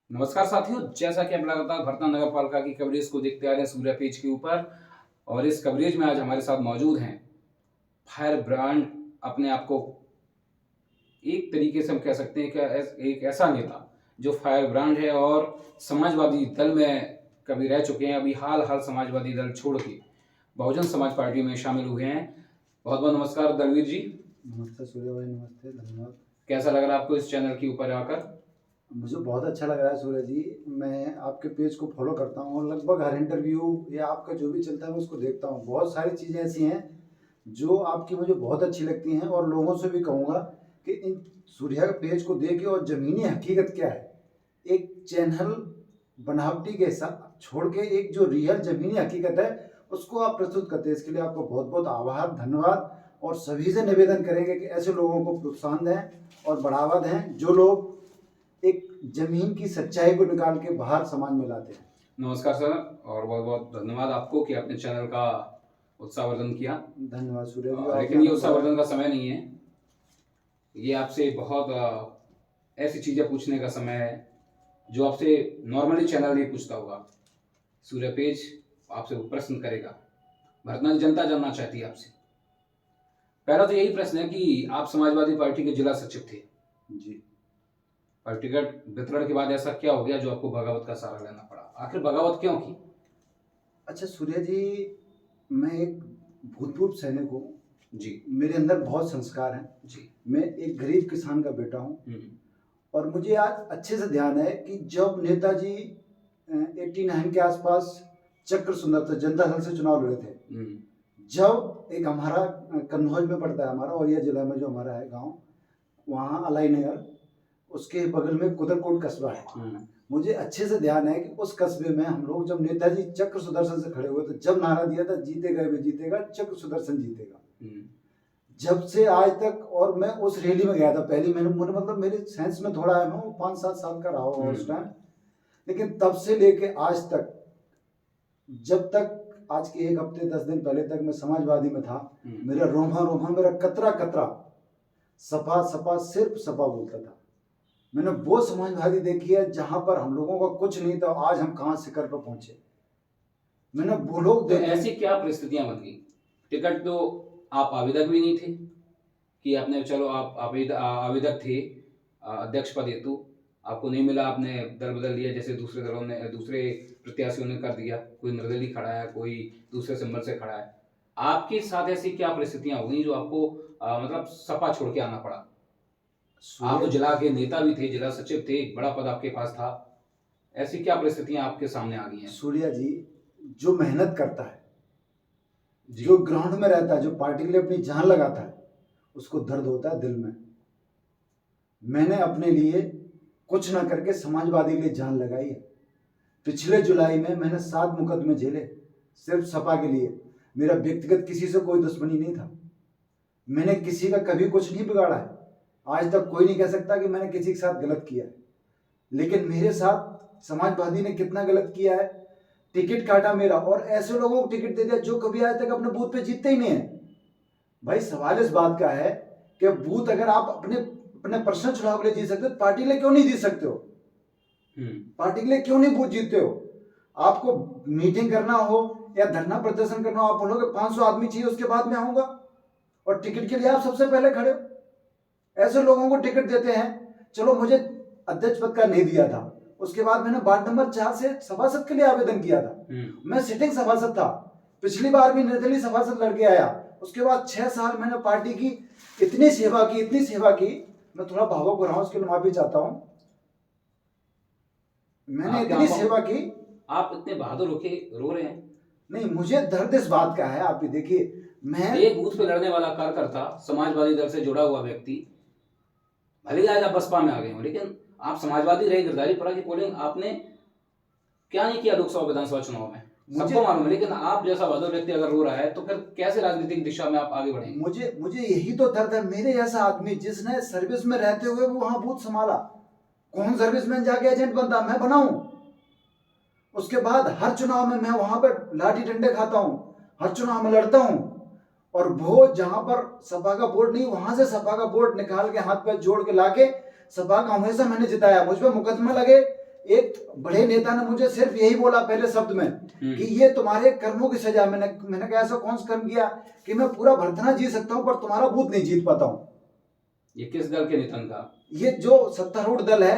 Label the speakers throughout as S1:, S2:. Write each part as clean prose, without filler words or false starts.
S1: नमस्कार साथियों, जैसा कि आप लगातार भरतपुर नगर पालिका की कवरेज को देखते आ रहे हैं सूर्य पेज के ऊपर। और इस कवरेज में आज हमारे साथ मौजूद हैं फायर ब्रांड, अपने आप को एक तरीके से हम कह सकते हैं कि एक ऐसा नेता जो फायर ब्रांड है और समाजवादी दल में कभी रह चुके हैं। अभी हाल समाजवादी दल छोड़ के बहुजन समाज पार्टी में शामिल हुए हैं। बहुत बहुत नमस्कार दलवीर जी।
S2: नमस्ते सूर्य भाई, नमस्ते, धन्यवाद।
S1: कैसा लग रहा है आपको इस चैनल के ऊपर आकर?
S2: मुझे बहुत अच्छा लग रहा है सूर्य जी। मैं आपके पेज को फॉलो करता हूँ और लगभग हर इंटरव्यू या आपका जो भी चलता है मैं उसको देखता हूँ। बहुत सारी चीज़ें ऐसी हैं जो आपकी मुझे बहुत अच्छी लगती हैं और लोगों से भी कहूँगा कि इन सूर्या के पेज को देखें और ज़मीनी हकीकत क्या है। एक चैनल बनावटी के साथ छोड़ के एक जो रियल ज़मीनी हकीकत है उसको आप प्रस्तुत करते हैं। इसके लिए आपको बहुत बहुत आभार, धन्यवाद। और सभी से निवेदन करेंगे कि ऐसे लोगों को प्रोत्साहन दें और बढ़ावा दें जो लोग एक जमीन की सच्चाई को निकाल के बाहर समाज में लाते हैं।
S1: नमस्कार सर, और बहुत बहुत धन्यवाद आपको कि आपने चैनल का उत्साहवर्धन किया।
S2: धन्यवाद सूर्य जी।
S1: लेकिन ये उत्साहवर्धन का समय नहीं है, ये आपसे बहुत ऐसी चीज़ें पूछने का समय है जो आपसे नॉर्मली चैनल नहीं पूछता होगा। सूर्य पेज आपसे प्रश्न करेगा, भरतपुर जनता जानना चाहती है आपसे। पहला तो यही प्रश्न है कि आप समाजवादी पार्टी के जिला सचिव थे
S2: जी।
S1: और टिकट वितरण के बाद ऐसा क्या हो गया जो आपको बगावत का सहारा लेना पड़ा? आखिर बगावत क्यों की?
S2: अच्छा सूर्य जी, मैं एक भूतपूर्व सैनिक हूँ
S1: जी।
S2: मेरे अंदर बहुत संस्कार हैं
S1: जी।
S2: मैं एक गरीब किसान का बेटा हूँ और मुझे आज अच्छे से ध्यान है कि जब नेताजी 89 के आसपास चक्र सुंदर जनता दल से चुनाव लड़े थे, जब एक हमारा कन्नौज में पड़ता है, हमारा औरिया जिला में जो हमारा है गांव, वहाँ अलाई नगर, उसके बगल में कुदरकोट कस्बा है। मुझे अच्छे से ध्यान है कि उस कस्बे में हम लोग जब नेताजी चक्र सुदर्शन से खड़े हुए तो जब नारा दिया था, जीतेगा वे जीतेगा, चक्र सुदर्शन जीतेगा। जब से आज तक, और मैं उस रैली में गया था पहली, मैंने मतलब मेरे सेंस में थोड़ा है, मैं 5-7 साल का रहा होगा उस टाइम, लेकिन तब से लेके आज तक, जब तक आज के 1 हफ्ते 10 दिन पहले तक मैं समाजवादी में था, मेरा रोमा रोमा, मेरा कतरा कतरा सपा सपा सिर्फ सपा बोलता था। मैंने वो समाजवादी देखी है जहां पर हम लोगों का कुछ नहीं था, आज हम कहां शिखर पर पहुंचे। मैंने वो लोग
S1: तो ऐसी क्या परिस्थितियां बन गई? टिकट तो आप आवेदक भी नहीं थे कि आपने, चलो आप आवेदक थे, अध्यक्ष पद हेतु आपको नहीं मिला, आपने दल बदल लिया जैसे दूसरे दलों ने, दूसरे प्रत्याशियों ने कर दिया। कोई निर्दलीय खड़ा है, कोई दूसरे सिंबल से खड़ा है। आपके साथ ऐसी क्या परिस्थितियां हो गई जो आपको मतलब सपा छोड़ के आना पड़ा? आप तो जिला के नेता भी थे, जिला सचिव थे, एक बड़ा पद आपके पास था। ऐसी क्या परिस्थितियां आपके सामने आ गई हैं?
S2: सूर्या जी, जो मेहनत करता है, जो ग्राउंड में रहता है, जो पार्टी के लिए अपनी जान लगाता है, उसको दर्द होता है दिल में। मैंने अपने लिए कुछ ना करके समाजवादी के लिए जान लगाई है। पिछले जुलाई में मैंने 7 मुकदमे झेले सिर्फ सपा के लिए। मेरा व्यक्तिगत किसी से कोई दुश्मनी नहीं था, मैंने किसी का कभी कुछ नहीं बिगाड़ा है। आज तक कोई नहीं कह सकता कि मैंने किसी के साथ गलत किया है, लेकिन मेरे साथ समाजवादी ने कितना गलत किया है। टिकट काटा मेरा, और ऐसे लोगों को टिकट दे दिया जो कभी आज तक अपने बूथ पे जीतते ही नहीं है। भाई सवाल इस बात का है कि बूथ अगर आप अपने अपने पर्सनल चुनाव के लिए जीत सकते हो, पार्टी के लिए क्यों नहीं जीत सकते हो? पार्टी के लिए क्यों नहीं बूथ जीतते हो? आपको मीटिंग करना हो या धरना प्रदर्शन करना हो, आप बोलोगे 500 आदमी चाहिए उसके बाद में आऊंगा, और टिकट के लिए आप सबसे पहले खड़े हो। ऐसे लोगों को टिकट देते हैं। चलो मुझे अध्यक्ष पद का नहीं दिया था, उसके बाद मैंने वार्ड नंबर 4 से सभासद के लिए आवेदन किया था। मैं सिटिंग सभासद था, पिछली बार भी निर्दलीय सभासद लड़के आया। उसके बाद 6 साल मैंने पार्टी की इतनी सेवा की, मैं थोड़ा भावुक हो रहा हूं, उसके लिए माफी चाहता हूं। मैंने इतनी सेवा की।
S1: आप इतने बहादुर होके रो रहे हैं?
S2: नहीं, मुझे दर्द इस बात का है, आप भी देखिए, मैं
S1: एक बूथ पे लड़ने वाला कार्यकर्ता, समाजवादी दल से जुड़ा हुआ व्यक्ति, भले ही आज आप बसपा में आ गए हो, लेकिन आप समाजवादी रहे। गिरधारी पड़ा की पोलिंग आपने क्या नहीं किया लोकसभा विधानसभा चुनाव में, सबको मालूम है। लेकिन आप जैसा बहादुर व्यक्ति अगर रो रहा है तो फिर कैसे राजनीतिक दिशा में आप आगे बढ़ेंगे?
S2: मुझे यही तो दर्द है। मेरे जैसा आदमी जिसने सर्विस में रहते हुए वो वहां बूथ संभाला, कौन सर्विसमैन जाके एजेंट बनता? मैं बनाऊं। उसके बाद हर चुनाव में मैं वहां पर लाठी डंडे खाता हूं, हर चुनाव में लड़ता हूं, और वो जहां पर सपा का वोट नहीं, वहां से सपा का वोट निकाल के हाथ पे जोड़ के लाके सपा का हमेशा मैंने जिताया। मुझ पर मुकदमा लगे, एक बड़े नेता ने मुझे सिर्फ यही बोला पहले शब्द में कि ये तुम्हारे कर्मों की सजा। मैंने कहा ऐसा कौन सा कर्म किया कि मैं पूरा भरतना जीत सकता हूँ पर तुम्हारा बूथ नहीं जीत पाता हूँ।
S1: ये किस दल के नेता का?
S2: ये जो सत्तारूढ़ दल है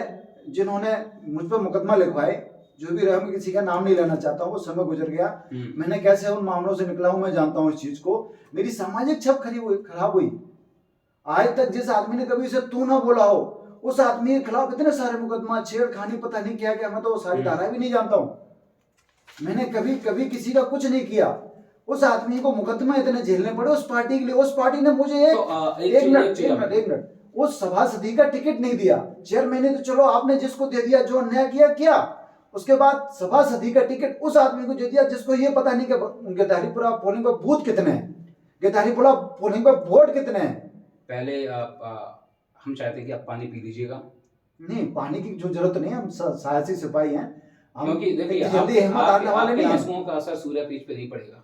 S2: जिन्होंने मुझ पर मुकदमा लिखवाए, जो भी रहे, मैं किसी का नाम नहीं लेना चाहता हूँ, वो समय गुजर गया, मैंने कैसे उन मामलों से निकला हूँ मैं जानता हूँ इस चीज को। मेरी सामाजिक छप खराब हुई। आज तक जिस आदमी ने कभी उसे तू ना बोला हो उस आदमी के खिलाफ इतने सारे मुकदमा, छेड़खानी, पता नहीं क्या क्या, मैं तो वो सारी धाराएं भी नहीं जानता हूँ। मैंने कभी कभी किसी का कुछ नहीं किया, उस आदमी को मुकदमा इतने झेलने पड़े उस पार्टी के लिए। उस पार्टी ने मुझे एक मिनट उस सभासदी का टिकट नहीं दिया। चेयरमैन ने तो चलो आपने जिसको दे दिया, जो अन्याय किया, उसके बाद सभासदी का टिकट उस आदमी को दे दिया जिसको ये पता नहीं कि गिरधारीपुरा पोलिंग पर बूथ कितने हैं, गिरधारीपुरा पोलिंग पर वोट कितने हैं।
S1: पहले हम चाहते हैं कि आप पानी पी लीजिएगा।
S2: नहीं, पानी की जो जरूरत नहीं है, हम साहसी सिपाही हैं,
S1: क्योंकि देखिए
S2: जल्दी हिम्मत हारने वाले नहीं हैं।
S1: आंसुओं का असर सूर्य तेज पे नहीं पड़ेगा।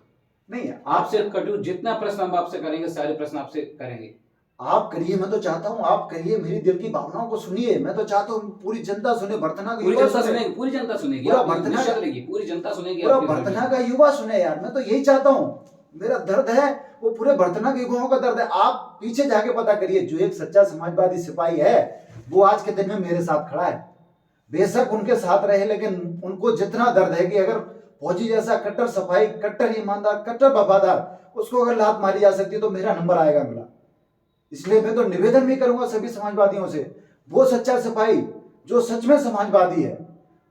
S2: नहीं,
S1: आपसे कटु जितना प्रश्न हम आपसे करेंगे सारे प्रश्न आपसे करेंगे।
S2: आप करिए, मैं तो चाहता हूँ आप करिए, मेरी दिल की भावनाओं को सुनिए। मैं तो चाहता हूँ पूरी जनता सुने, भरतना का युवा सुने,
S1: पूरी जनता सुनेगी,
S2: पूरा भरतना
S1: पूरी जनता सुनेगी,
S2: पूरा भरतना का युवा सुने यार। मैं तो यही चाहता हूँ, मेरा दर्द है वो पूरे भरतना के युवाओं का दर्द है। आप पीछे जाके पता करिए, जो एक सच्चा समाजवादी सिपाही है वो आज के दिन में मेरे साथ खड़ा है। बेशक उनके साथ रहे, लेकिन उनको जितना दर्द है कि अगर फौजी जैसा कट्टर सफाई, कट्टर ईमानदार, कट्टर वफादार, उसको अगर लात मारी जा सकती है तो मेरा नंबर आएगा अगला। इसलिए मैं तो निवेदन भी करूंगा सभी समाजवादियों से, वो सच्चा सिपाही जो सच में समाजवादी है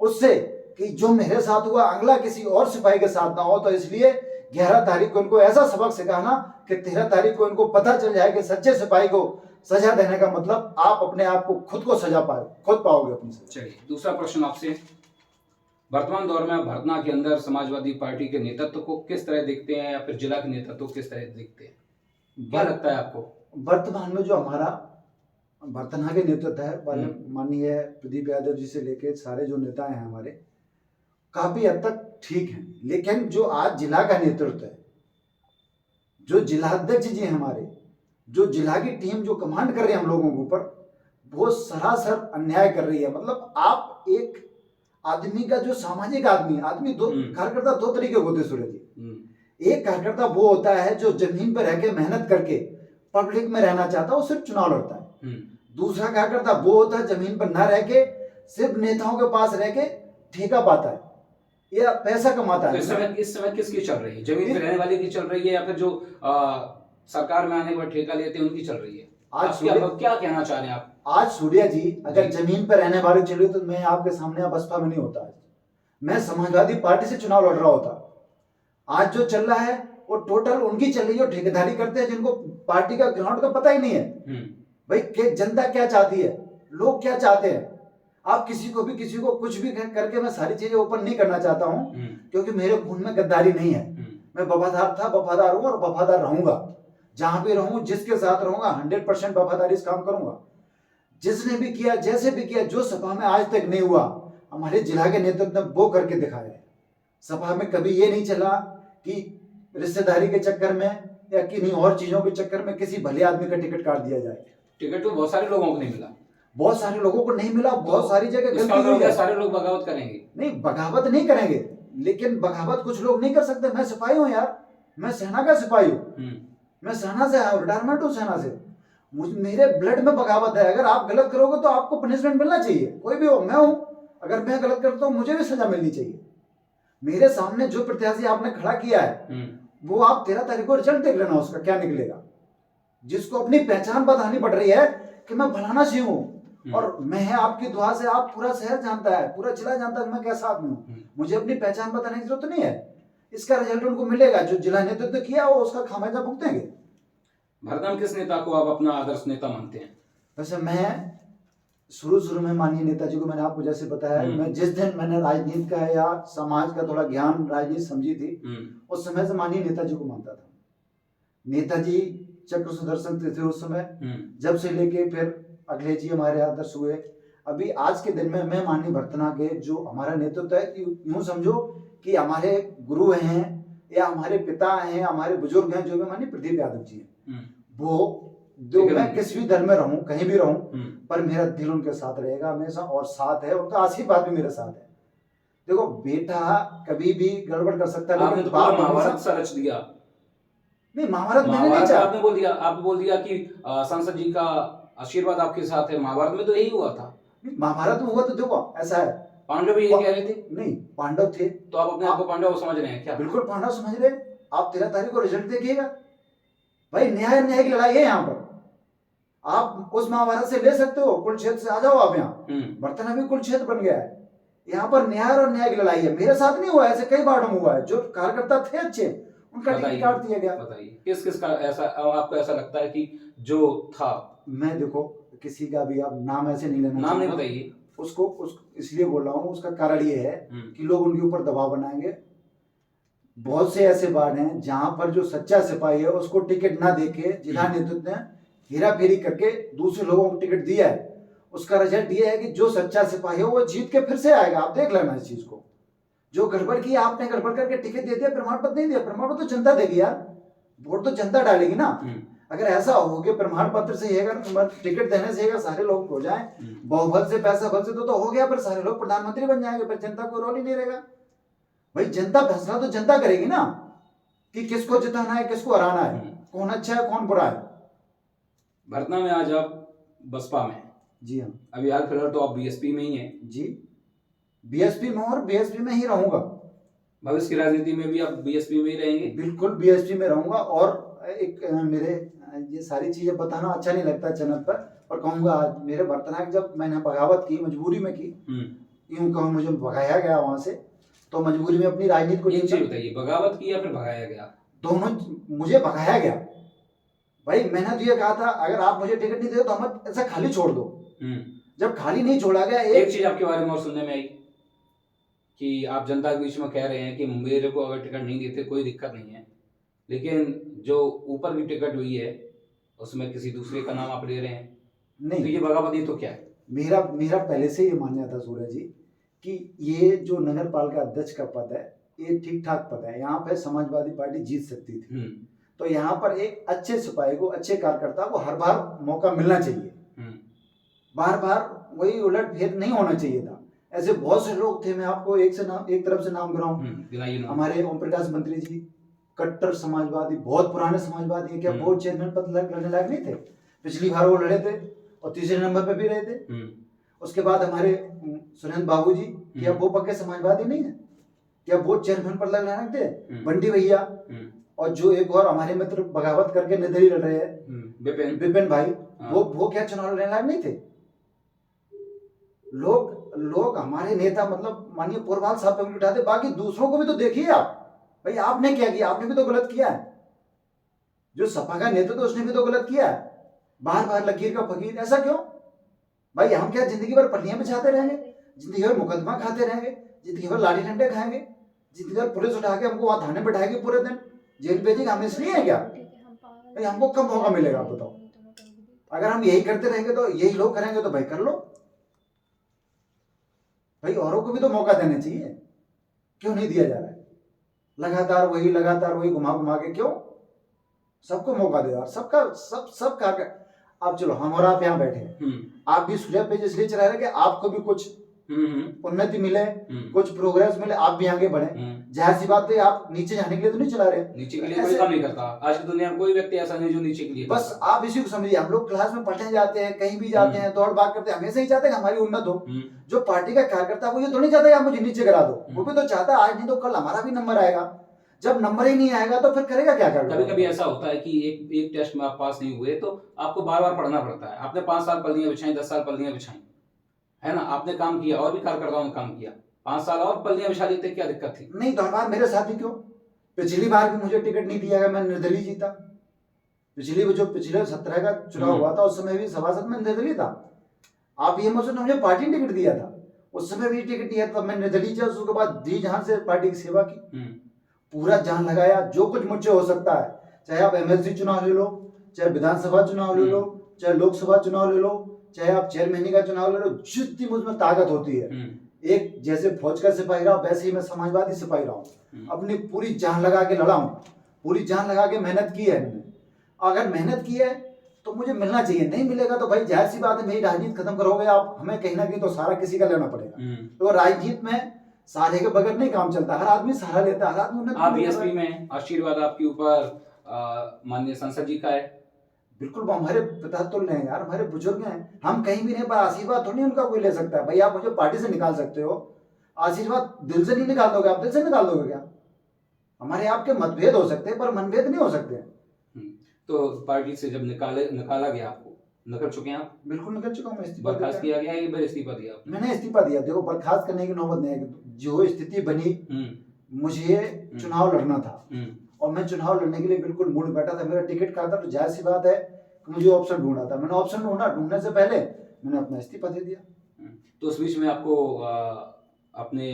S2: उससे, कि जो मेरे साथ हुआ अगला किसी और सिपाही के साथ ना हो। तो इसलिए 11 तारीख को इनको ऐसा सबक सिखाना कि 13 तारीख को इनको पता चल जाए कि सच्चे सिपाही को सजा देने का मतलब आप अपने आप को खुद को सजा खुद पाओगे अपनी सजा।
S1: चलिए, दूसरा प्रश्न आपसे, वर्तमान दौर में भरतना के अंदर समाजवादी पार्टी के नेतृत्व को किस तरह देखते हैं, या फिर जिला के नेतृत्व को किस तरह देखते हैं, क्या लगता है आपको?
S2: वर्तमान में जो हमारा भरतना के नेतृत्व है वाले माननीय प्रदीप यादव जी से लेके सारे जो नेता हैं हमारे, काफी हद तक ठीक है। लेकिन जो आज जिला का नेतृत्व है, जो जिलाध्यक्ष जी हमारे, जो जिला की टीम जो कमांड कर रही है हम लोगों के ऊपर, वो सरासर अन्याय कर रही है। मतलब आप एक आदमी का जो सामाजिक आदमी दो कार्यकर्ता दो तरीके होते हैं सूर्य जी। एक कार्यकर्ता वो होता है जो जमीन पर रह के मेहनत करके पब्लिक में रहना चाहता है, वो सिर्फ चुनाव लड़ता है। दूसरा कार्यकर्ता वो होता है जमीन पर न रह के सिर्फ नेताओं के पास रह के ठेका पाता है या पैसा कमाता है।
S1: इस समय किसकी चल रही है? जमीन पर रहने वाले की चल रही है, या फिर जो सरकार में आने के बाद ठेका लेते हैं उनकी चल रही है? आज क्या कहना चाह रहे हैं आप?
S2: आज सूर्या जी अगर जमीन पर रहने वाले चल रही तो मैं आपके सामने बसपा में नहीं होता, आज मैं समाजवादी पार्टी से चुनाव लड़ रहा होता। आज जो चल रहा है वो टोटल उनकी चल रही है, ठेकेदारी करते हैं जिनको पार्टी का ग्राउंड का पता ही नहीं है। भाई जनता क्या चाहती है, लोग क्या चाहते हैं। आप किसी को कुछ भी करके, मैं सारी चीजें ओपन नहीं करना चाहता हूँ क्योंकि मेरे खून में गद्दारी नहीं है। मैं वफादार था, वफादार हूँ और वफादार रहूंगा। जहां भी रहूं, जिसके साथ रहूंगा 100% वफादारी से काम करूंगा। जिसने भी किया, जैसे भी किया, जो सपा में आज तक नहीं हुआ, हमारे जिला के नेतृत्व ने वो करके दिखाया है। सपा में कभी ये नहीं चला कि रिश्तेदारी के चक्कर में या किन्हीं और चीजों के चक्कर में किसी भले आदमी का टिकट काट दिया जाए।
S1: टिकट तो बहुत सारे लोगों को नहीं मिला,
S2: बहुत सारे लोगों को नहीं मिला, बहुत सारी जगह गलती हुई है।
S1: सारे लोग बगावत करेंगे? नहीं,
S2: बगावत नहीं करेंगे, लेकिन बगावत कुछ लोग नहीं कर सकते। मैं सिपाही हूँ यार, मैं सेना का सिपाही हूँ, मैं सेना से आया, रिटायरमेंट हूँ सेना से, मेरे ब्लड में बगावत है। अगर आप गलत करोगे तो आपको पनिशमेंट मिलना चाहिए, कोई भी हो, मैं हूं। अगर मैं गलत करता हूं मुझे भी सजा मिलनी चाहिए। मेरे सामने जो प्रत्याशी आपने खड़ा किया है वो आप 13 तारीख को रिजल्ट देख लेना, उसका क्या निकलेगा। जिसको अपनी पहचान बतानी पड़ रही है कि मैं फलाना सिंह हूँ और मैं आपकी दुआ से, आप पूरा शहर जानता है, पूरा जिला जानता है मैं कैसा आदमी हूँ, मुझे अपनी पहचान बताने की जरूरत नहीं है। इसका रिजल्ट उनको मिलेगा, जो जिला नेतृत्व किया वो उसका खामियाजा भुगतेंगे।
S1: भरतनाम किस नेता को आप अपना आदर्श नेता मानते हैं?
S2: वैसे मैं शुरू में माननीय नेताजी को, मैंने आपको जैसे बताया, मैं जिस दिन मैंने राजनीति का या समाज का थोड़ा ज्ञान राजनीति समझी थी, उस समय से माननीय नेताजी को मानता था। नेताजी चक्र सुदर्शन थे उस समय, जब से लेके फिर अखिलेश जी हमारे आदर्श हुए। अभी आज के दिन में मैं माननीय भरतना के जो हमारा नेतृत्व है, यूं समझो कि हमारे गुरु हैं या हमारे पिता हैं, हमारे बुजुर्ग हैं, जो भी माननीय प्रदीप यादव जी हैं, वो जो
S1: लेकिन-
S2: मैं किसी भी दल में रहूं, कहीं भी रहूं,
S1: हम्म,
S2: पर मेरा दिल उनके साथ रहेगा हमेशा, और साथ है उनका, आशीर्वाद भी मेरे साथ है। देखो बेटा कभी भी गड़बड़ कर सकता है,
S1: आपने
S2: लेकिन
S1: तो पूरा
S2: बाप
S1: महाभारत
S2: हमेशा,
S1: सा रच दिया।
S2: नहीं महाभारत मैंने नहीं
S1: महाभारत में
S2: चाहा।
S1: आपने बोल दिया कि संसद जी का आशीर्वाद आपके साथ है। महाभारत में तो यही हुआ था।
S2: नहीं, महाभारत में हुआ तो देखो ऐसा है,
S1: पांडव भी यही कह रहे थे,
S2: नहीं पांडव थे,
S1: तो आप अपने आप को पांडव समझ रहे हैं क्या?
S2: बिल्कुल पांडव समझ रहे हैं। आप 13 तारीख को रिजल्ट देखिएगा भाई, न्याय न्याय की लड़ाई है यहाँ पर। आप उस महाभारत से ले सकते हो, कुरुक्षेत्र से आ जाओ आप यहाँ, बर्तन अभी कुरुक्षेत्र बन गया है। यहाँ पर न्याय और न्याय की लड़ाई है। मेरे साथ नहीं हुआ, ऐसे कई बार में हुआ है, जो कार्यकर्ता थे अच्छे उनका टिकट काट दिया गया।
S1: बताइए किस किस का ऐसा आपको ऐसा लगता है कि जो था?
S2: मैं देखो किसी का भी आप नाम ऐसे नहीं लेना,
S1: नाम नहीं बताइए
S2: उसको इसलिए बोल रहा हूँ, उसका कारण ये है कि लोग उनके ऊपर दबाव बनाएंगे। बहुत से ऐसे वार्ड हैं जहां पर जो सच्चा सिपाही है उसको टिकट ना देके जिला नेतृत्व ने हेरा फेरी करके दूसरे लोगों को टिकट दिया है। उसका रिजल्ट ये है कि जो सच्चा सिपाही है वो जीत के फिर से आएगा। आप देख लेना इस चीज को। जो गड़बड़ की आपने गड़बड़ करके टिकट दे दिया, प्रमाण पत्र नहीं दिया, प्रमाण पत्र तो जनता देगी यार, वोट तो जनता डालेगी ना। अगर ऐसा हो कि प्रमाण पत्र से अगर टिकट देने से अगर सारे लोग हो जाएं, बहुबल से पैसा बल से तो हो गया, पर सारे लोग प्रधानमंत्री बन जाएंगे, पर जनता को रोल ही नहीं रहेगा। भाई जनता फैसला तो जनता करेगी ना कि किसको जिताना है, किसको हराना है, कौन अच्छा है कौन बुरा है।
S1: भरतना में आज आप बसपा में?
S2: जी हाँ।
S1: अभी हाल फिलहाल तो आप बीएसपी में ही हैं।
S2: जी बीएसपी में, और बीएसपी में ही रहूंगा।
S1: भविष्य की राजनीति में भी आप बीएसपी में ही रहेंगे?
S2: बिल्कुल बीएसपी में रहूंगा। और एक मेरे ये सारी चीजें बताना अच्छा नहीं लगता चैनल पर कहूंगा, आज मेरे भरतना की जब मैंने बगावत की, मजबूरी में की, यूं कहूं मुझे भगाया गया वहां से, तो मजबूरी में अपनी राजनीति को
S1: एक चीज बताइए, बगावत की या फिर भगाया गया?
S2: दोनों। मुझे भगाया गया भाई। मैंने तो ये कहा था अगर आप मुझे टिकट नहीं दे तो हम ऐसा खाली छोड़ दो। जब खाली नहीं छोड़ा गया, एक
S1: चीज आपके बारे में और सुनने में आई कि आप जनता के बीच में कह रहे हैं कि मेरे को अगर टिकट नहीं देते कोई दिक्कत नहीं है, लेकिन जो ऊपर की टिकट हुई है उसमें किसी दूसरे का नाम आप ले रहे हैं।
S2: नहीं
S1: तो ये बगावत ही तो क्या है?
S2: मेरा पहले से ये मानना था सूर्य जी कि ये जो नगर पालिका अध्यक्ष का पद है ये ठीक ठाक पद है। यहाँ पे समाजवादी पार्टी जीत सकती थी, तो यहाँ पर एक अच्छे सिपाही को, अच्छे कार्यकर्ता को हर बार मौका मिलना चाहिए। बार बार वही उलट फेर नहीं होना चाहिए था। ऐसे बहुत से लोग थे, मैं आपको एक तरफ से नाम गिनाऊं। हमारे ओम प्रकाश मंत्री जी कट्टर समाजवादी, बहुत पुराने समाजवादी, क्या बहुत चेयरमैन पद लड़ने लायक नहीं थे? पिछली बार वो लड़े थे और तीसरे नंबर पे भी रहे थे। उसके बाद हमारे सुरेंद्र बाबू जी, क्या वो पक्के समाजवादी नहीं है? क्या वो चेयरमैन पद लड़ने लायक थे? बंटी भैया, और जो एक और हमारे मित्र बगावत करके निर्दलीय लड़ रहे हैं, विपिन भाई, वो क्या चुनाव लड़ने लायक नहीं थे? लोग हमारे नेता मतलब माननीय पुरवाल साहब पे उठाते, बाकी दूसरों को भी तो देखिए आप। भाई आपने क्या किया? आपने भी तो गलत किया है। जो सपा का नेता तो उसने भी तो गलत किया है। बार बार लकीर का फकीर, ऐसा क्यों? भाई हम क्या जिंदगी भर पट्टियां बिछाते रहेंगे? जिंदगी भर मुकदमा खाते रहेंगे? जिंदगी भर लाठी डंडे खाएंगे? जिंदगी भर पुलिस उठा के हमको वहां थाने बैठाएगी, पूरे दिन जेल भेजेगी? हम इसलिए है क्या? भाई हमको कब मौका मिलेगा आप बताओ? अगर हम यही करते रहेंगे तो यही लोग करेंगे तो भाई कर लो। भाई औरों को भी तो मौका देना चाहिए, क्यों नहीं दिया जा रहा है? लगातार वही घुमा घुमा के क्यों? सबको मौका दो यार, सबका अब चलो हम और आप यहाँ बैठे हैं, आप भी सूर्या पेज इसलिए चला रहे कि आपको भी कुछ उन्नति मिले, कुछ प्रोग्रेस मिले, आप भी आगे बढ़े। जाहिर सी बात है आप नीचे जाने के लिए तो नहीं चला रहे।
S1: नीचे के लिए कोई काम नहीं करता आज की दुनिया में, कोई व्यक्ति ऐसा नहीं जो नीचे के लिए
S2: बस करता। आप इसी को समझिए, हम लोग क्लास में पढ़ने जाते हैं, कहीं भी जाते हैं, दौड़ भाग करते हैं, हमेशा ही चाहते हैं हमारी उन्नत हो। जो पार्टी का कार्यकर्ता वो ये तो नहीं चाहता है आप मुझे नीचे करा दो, वो भी तो चाहता है आज नहीं तो कल हमारा भी नंबर आएगा। जब नंबर ही नहीं आएगा तो फिर करेगा क्या?
S1: कभी कभी ऐसा होता है कि एक टेस्ट में आप पास नहीं हुए तो आपको बार बार पढ़ना पड़ता है। आपने 5 साल पल्लियां बिछाई, 10 साल पल्लियां बिछाई, है ना? आपने काम किया और भी कार्यकर्ताओं ने काम किया, 5 साल और पल्लियां बिछा लेते, क्या दिक्कत थी?
S2: नहीं तो बार मेरे साथ ही क्यों? पिछली बार भी मुझे टिकट नहीं दिया गया, मैं निर्दलीय जीता। पिछले 17 का चुनाव हुआ था उस समय भी सभासद में निर्दलीय था। आप ये मत सोचो मुझे पार्टी ने टिकट दिया था, उस समय भी टिकट दिया था, मैं निर्दलीय था। उसके बाद दी जहां से पार्टी की सेवा की, पूरा जान लगाया, जो कुछ मुझसे हो सकता है, चाहे आप एमएलसी चुनाव ले लो, चाहे विधानसभा चुनाव ले लो, चाहे लोकसभा चुनाव ले लो, चाहे आप चेयरमैन का चुनाव ले लो, जितनी मुझमें ताकत होती है, एक जैसे फौज का सिपाही रहा वैसे ही मैं समाजवादी सिपाही रहा हूँ। अपनी पूरी जान लगा के लड़ा हूँ, पूरी जान लगा के मेहनत की है मैंने। अगर मेहनत की है तो मुझे मिलना चाहिए। नहीं मिलेगा तो भाई जाहिर सी बात है, मेरी राजनीति खत्म करोगे आप, हमें कहीं ना कहीं तो सहारा किसी का लेना पड़ेगा। तो राजनीति में सहारे के बगैर नहीं काम चलता, हर आदमी सहारा लेता है, हर आदमी
S1: आप बीएसपी में आशीर्वाद आपके ऊपर माननीय संसद जी का है।
S2: बिल्कुल, हमारे पिता तो हैं यार, हमारे बुजुर्ग हैं, हम कहीं भी नहीं, पर आशीर्वाद थोड़ी उनका कोई ले सकता है। भाई आप मुझे पार्टी से निकाल सकते हो, आशीर्वाद दिल से नहीं निकाल दोगे आप, दिल से निकाल दोगे क्या? हमारे आपके मतभेद हो सकते हैं पर मनभेद नहीं हो सकते।
S1: तो पार्टी से जब निकाला गया, आपको निकल चुके हैं आप?
S2: बिल्कुल निकल चुका हूं मैं, इस्तीफा
S1: बर्खास्त किया गया या फिर इस्तीफा दिया आपने?
S2: मैंने इस्तीफा दिया। देखो बर्खास्त करने की नौबत नहीं है, जो स्थिति बनी मुझे चुनाव लड़ना था और मैं चुनाव लड़ने के लिए बिल्कुल मूड बैठा था, मेरा टिकट का था, तो जाहिर सी बात है कि मुझे ऑप्शन ढूंढना था। मैंने ऑप्शन ढूंढने से पहले मैंने अपना इस्तीफा दे दिया।
S1: तो उस बीच में आपको अपने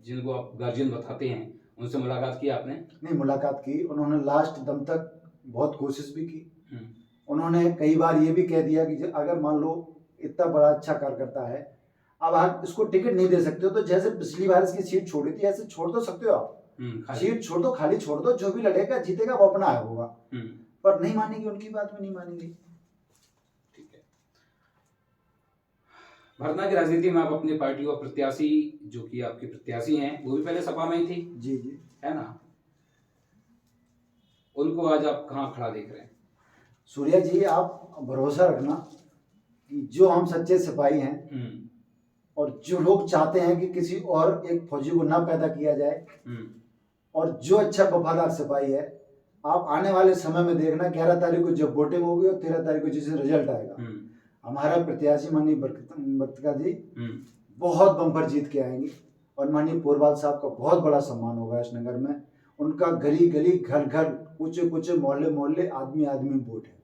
S1: जिनको आप गार्जियन बताते हैं उनसे मुलाकात की आपने?
S2: नहीं मुलाकात की, उन्होंने लास्ट दम तक बहुत कोशिश भी की। उन्होंने कई बार ये भी कह दिया कि अगर मान लो इतना बड़ा अच्छा कार्यकर्ता है, अब आप इसको टिकट नहीं दे सकते हो तो जैसे पिछली बार इसकी सीट छोड़ी थी ऐसे छोड़ तो सकते हो आप, सीट छोड़ दो, खाली छोड़ दो, जो भी लड़ेगा जीतेगा वो अपना है होगा। पर नहीं मानेंगे, उनकी बात में नहीं मानेंगे।
S1: ठीक है। भरना की राजनीति में आप अपनी पार्टी और प्रत्याशी, जो कि आपके प्रत्याशी हैं, वो भी पहले सपा में ही थी।
S2: जी जी,
S1: है ना? उनको आज आप कहाँ खड़ा देख रहे हैं?
S2: सूर्या जी आप भरोसा रखना कि जो हम सच्चे सिपाही हैं और जो लोग चाहते हैं कि किसी और एक फौजी को ना पैदा किया जाए और जो अच्छा वफादार सिपाही है, आप आने वाले समय में देखना 11 तारीख को जब वोटिंग होगी और 13 तारीख को जिसे रिजल्ट आएगा, हमारा प्रत्याशी माननीय बर्तिका जी बहुत बम्पर जीत के आएंगे और माननीय पोरवाल साहब का बहुत बड़ा सम्मान होगा इस नगर में। उनका गली गली, घर घर, कुछ कुछ, मोहल्ले मोहल्ले, आदमी आदमी वोट है।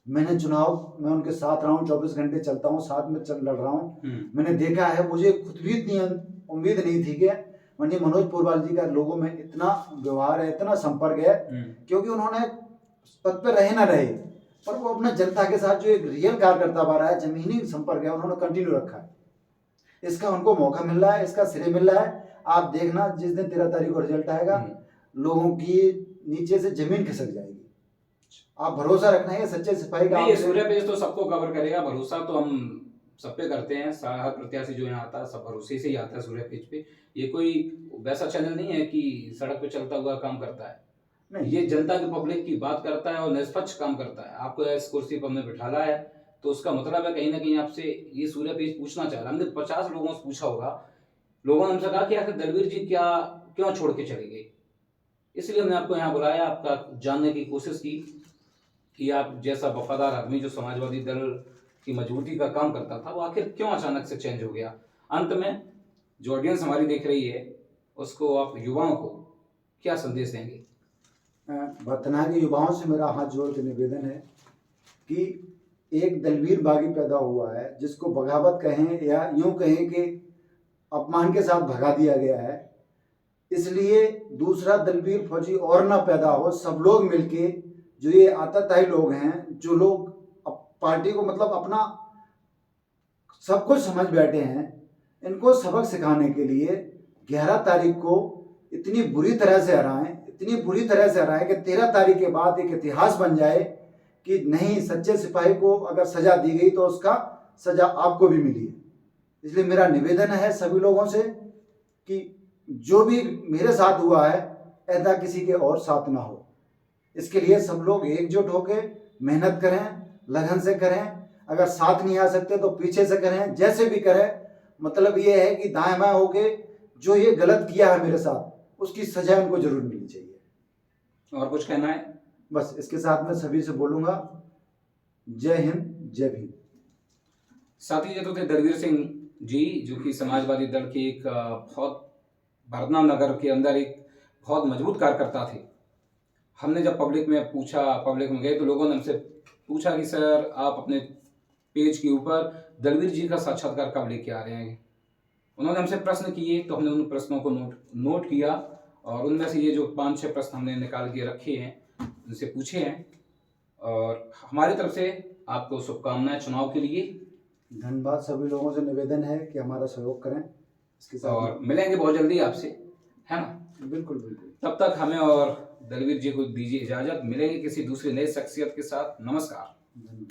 S2: मैंने चुनाव में उनके साथ रहा हूँ, 24 घंटे चलता हूँ, साथ में लड़ रहा हूँ। मैंने देखा है, मुझे खुद भी इतनी उम्मीद नहीं थी कि माननीय मनोज पोरवाल जी का लोगों में इतना व्यवहार है, इतना संपर्क है, क्योंकि उन्होंने पद पर रहे ना रहे पर वो अपना जनता के साथ जो एक रियल कार्यकर्ता बन रहा है, जमीनी संपर्क है, उन्होंने कंटिन्यू रखा है। इसका उनको मौका मिल रहा है, इसका श्रेय मिल रहा है। आप देखना जिस दिन 13 तारीख को रिजल्ट आएगा, लोगों की नीचे से जमीन खिसक जाएगी। आप भरोसा रखना है सच्चे सिपाही का।
S1: नहीं, सूर्य पेज तो सबको कवर करेगा, भरोसा तो हम सब पे करते हैं। हर प्रत्याशी जो यहाँ आता है सब भरोसे से ही आता है सूर्य पेज पे। ये कोई वैसा चैनल नहीं है कि सड़क पे चलता हुआ काम करता है, नहीं, ये जनता की, पब्लिक की बात करता है और निष्पक्ष काम करता है। आपको इस कुर्सी पर हमने बिठाला है तो उसका मतलब है कहीं ना कहीं आपसे ये सूर्य पेज पूछना चाह रहा है। हमने 50 लोगों से पूछा होगा, लोगों ने हमसे कहा कि आखिर दलवीर जी क्यों छोड़ के चले गए, इसलिए हमने आपको यहाँ बुलाया, आपका जानने की कोशिश की कि आप जैसा वफादार आदमी जो समाजवादी दल की मजबूती का काम करता था, वो आखिर क्यों अचानक से चेंज हो गया। अंत में जो ऑडियंस हमारी देख रही है उसको आप युवाओं को क्या संदेश देंगे?
S2: भरतना के युवाओं से मेरा हाथ जोड़ के निवेदन है कि एक दलवीर बागी पैदा हुआ है जिसको बगावत कहें या यूं कहें कि अपमान के साथ भगा दिया गया है, इसलिए दूसरा दलवीर फौजी और ना पैदा हो। सब लोग मिलके, जो ये आताताई लोग हैं, जो लोग पार्टी को मतलब अपना सब कुछ समझ बैठे हैं, इनको सबक सिखाने के लिए 11 तारीख को इतनी बुरी तरह से हराएं, इतनी बुरी तरह से हराएं कि 13 तारीख के बाद एक इतिहास बन जाए कि नहीं, सच्चे सिपाही को अगर सजा दी गई तो उसका सजा आपको भी मिली है। इसलिए मेरा निवेदन है सभी लोगों से कि जो भी मेरे साथ हुआ है ऐसा किसी के और साथ ना हो। इसके लिए सब लोग एकजुट होकर मेहनत करें, लगन से करें। अगर साथ नहीं आ सकते तो पीछे से करें, जैसे भी करें। मतलब ये है कि दाएं बाएं होके जो ये गलत किया है मेरे साथ, उसकी सजा उनको जरूर मिलनी चाहिए।
S1: और कुछ कहना है?
S2: बस इसके साथ मैं सभी से बोलूंगा, जय हिंद, जय भीम।
S1: साथी ये तो थे दलवीर सिंह जी, जो कि समाजवादी दल के एक बहुत भरना नगर के अंदर एक बहुत मजबूत कार्यकर्ता थे। हमने जब पब्लिक में पूछा, पब्लिक में गए तो लोगों ने हमसे पूछा कि सर आप अपने पेज के ऊपर दलवीर जी का साक्षात्कार कब लेके आ रहे हैं। उन्होंने हमसे प्रश्न किए तो हमने उन प्रश्नों को नोट किया और उनमें से ये जो 5-6 प्रश्न हमने निकाल के रखे हैं, उनसे पूछे हैं। और हमारी तरफ से आपको शुभकामनाएं चुनाव के लिए।
S2: धन्यवाद। सभी लोगों से निवेदन है कि हमारा सहयोग करें इसके साथ,
S1: और मिलेंगे बहुत जल्दी आपसे, है ना?
S2: बिल्कुल बिल्कुल।
S1: तब तक हमें और दलवीर जी को दीजिए इजाजत। मिलेंगे किसी दूसरी नई शख्सियत के साथ। नमस्कार।
S2: धन्यवाद।